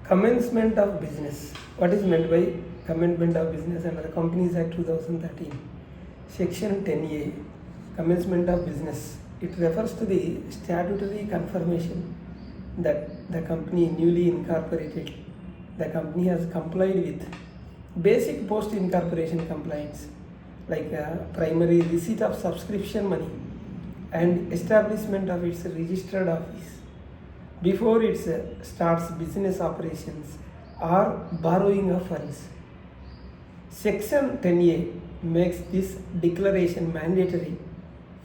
Commencement of business. What is meant by commencement of business under the Companies Act 2013? Section 10A, commencement of business. It refers to the statutory confirmation that the company newly incorporated, the company has complied with basic post-incorporation compliance like primary receipt of subscription money and establishment of its registered office before it starts business operations or borrowing of funds. Section 10A makes this declaration mandatory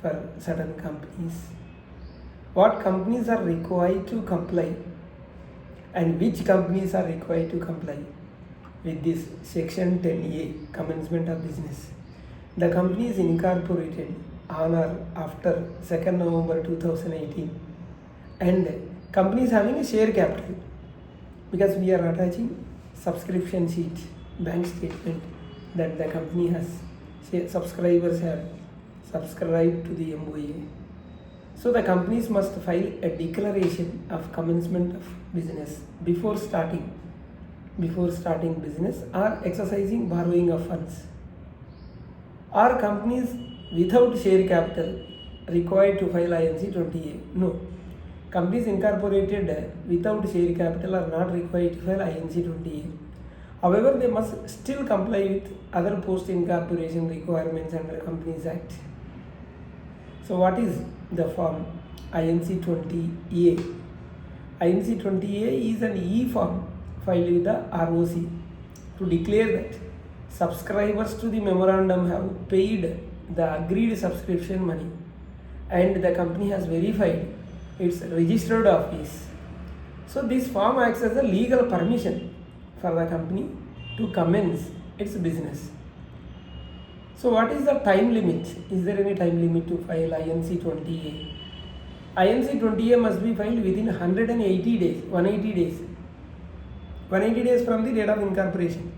for certain companies. What companies are required to comply and which companies are required to comply with this Section 10A, commencement of business. The company is incorporated on or after 2nd November 2018 and company is having a share capital because we are attaching subscription sheet, bank statement that the company has, subscribers have subscribed to the MOA. So the companies must file a declaration of commencement of business before starting business or exercising borrowing of funds. Are companies without share capital required to file INC-20A? No. Companies incorporated without share capital are not required to file INC-20A. However, they must still comply with other post-incorporation requirements under Companies Act. So what is the form INC-20A? INC-20A is an E-form filed with the ROC to declare that subscribers to the memorandum have paid the agreed subscription money and the company has verified its registered office. So this form acts as a legal permission for the company to commence its business. So what is the time limit? Is there any time limit to file INC-20A? INC-20A must be filed within 180 days, 180 days. 180 days from the date of incorporation.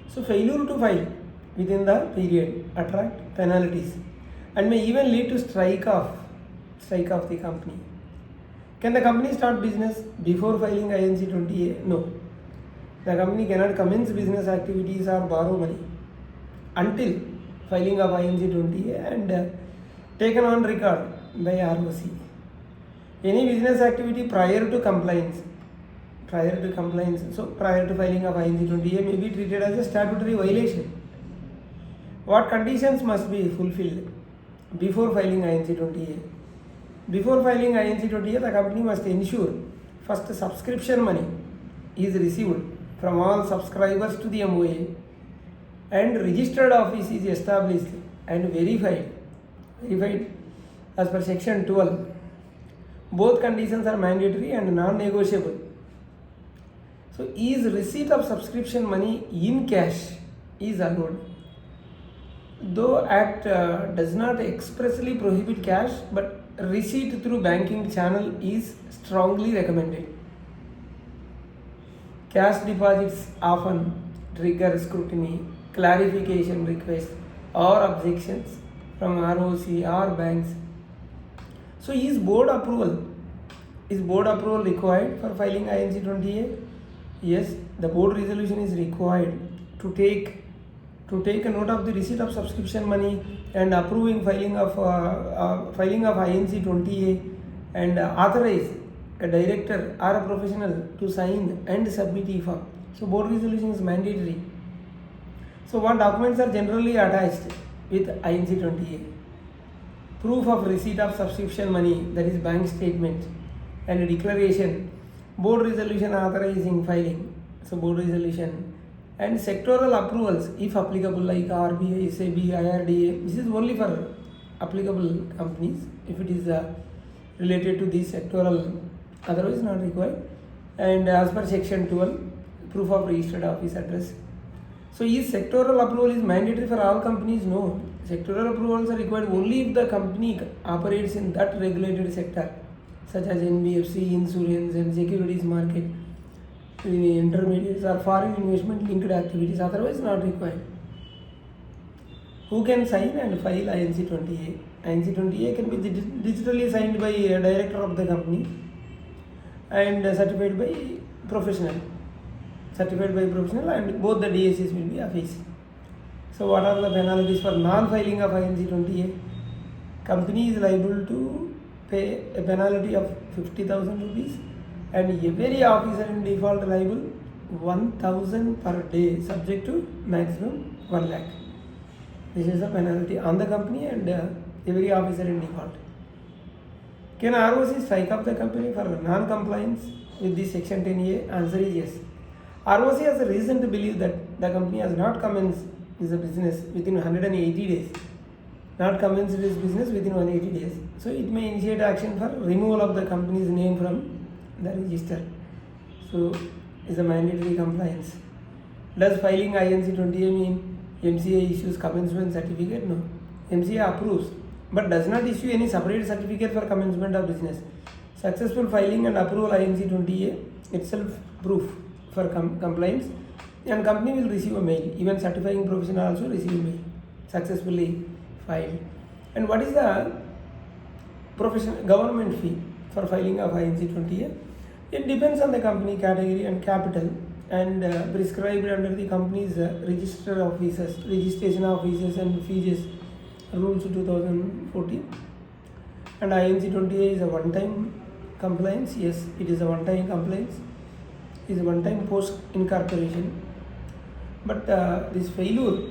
So failure to file within the period attract penalties and may even lead to strike off the company. Can the company start business before filing INC-20A? No. The company cannot commence business activities or borrow money until filing of INC-20A and taken on record by ROC. Any business activity prior to compliance, so prior to filing of INC-20A may be treated as a statutory violation. What conditions must be fulfilled before filing INC-20A? Before filing INC-20A, the company must ensure first subscription money is received from all subscribers to the MOA and registered office is established and verified as per Section 12. Both conditions are mandatory and non-negotiable. So is receipt of subscription money in cash is allowed. Though Act does not expressly prohibit cash, but receipt through banking channel is strongly recommended. Cash deposits often trigger scrutiny, clarification requests or objections from ROC or banks. So is board approval required for filing INC-20A? Yes, the board resolution is required to take a note of the receipt of subscription money and approving filing of INC-20A and authorize a director or a professional to sign and submit E-form. So board resolution is mandatory. So what documents are generally attached with INC-20A? Proof of receipt of subscription money, that is bank statement, and a declaration, board resolution authorizing filing, so board resolution, and sectoral approvals if applicable like RBI, SEBI, IRDA. This is only for applicable companies if it is related to this sectoral, otherwise not required. And as per Section 12, proof of registered office address. So is sectoral approval is mandatory for all companies? No. Sectoral approvals are required only if the company operates in that regulated sector, such as NBFC, insurance and securities market, intermediates or foreign investment linked activities, otherwise not required. Who can sign and file INC-20A? INC-20A can be digitally signed by a director of the company and certified by professional. And both the DSCs will be office. So what are the penalties for non-filing of INC-20A? Company is liable to pay a penalty of 50,000 rupees and every officer in default liable 1,000 per day subject to maximum 1 lakh. This is the penalty on the company and every officer in default. Can ROC strike up the company for non-compliance with this Section 10A? Answer is yes. ROC has a reason to believe that the company has not commenced its business within 180 days. Not commenced its business within 180 days. So it may initiate action for removal of the company's name from the register. So is a mandatory compliance. Does filing INC-20A mean MCA issues commencement certificate? No. MCA approves but does not issue any separate certificate for commencement of business. Successful filing and approval INC-20A itself proof for compliance, and company will receive a mail. Even certifying professional also receive a mail. Successfully filed. And what is the government fee for filing of INC-20A? It depends on the company category and capital and prescribed under the company's registration officers and fees rules 2014. And INC-20A is a one-time compliance. Yes, it is a one-time compliance. It is a one-time post incorporation. But this failure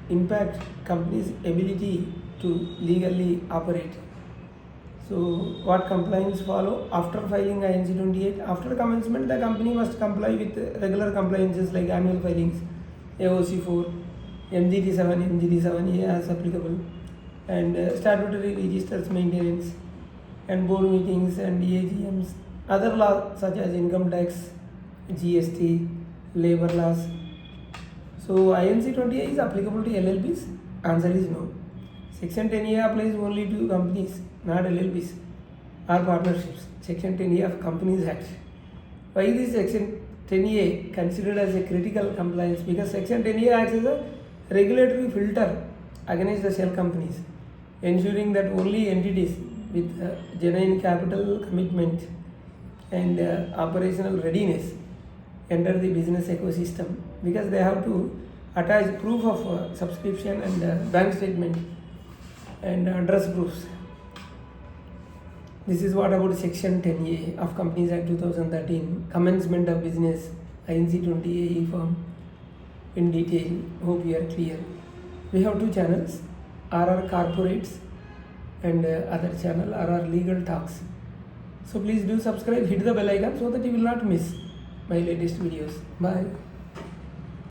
impact company's ability to legally operate. So what compliance follow after filing INC-20A? After commencement, the company must comply with regular compliances like annual filings, AOC 4, MGT 7, MGT 7A as applicable, and statutory registers maintenance, and board meetings and AGMs, other laws such as income tax, GST, labor laws. So INC-20A is applicable to LLPs? Answer is no. Section 10A applies only to companies, not LLPs or partnerships. Section 10A of Companies Act. Why is Section 10A considered as a critical compliance? Because Section 10A acts as a regulatory filter against the shell companies, ensuring that only entities with genuine capital commitment and operational readiness enter the business ecosystem, because they have to attach proof of subscription and bank statement and address proofs. This is what about Section 10A of Companies Act 2013, Commencement of Business, INC-20A form in detail. Hope you are clear. We have two channels, RR Corporates and other channel, RR Legal Talks. So please do subscribe, hit the bell icon so that you will not miss my latest videos. Bye.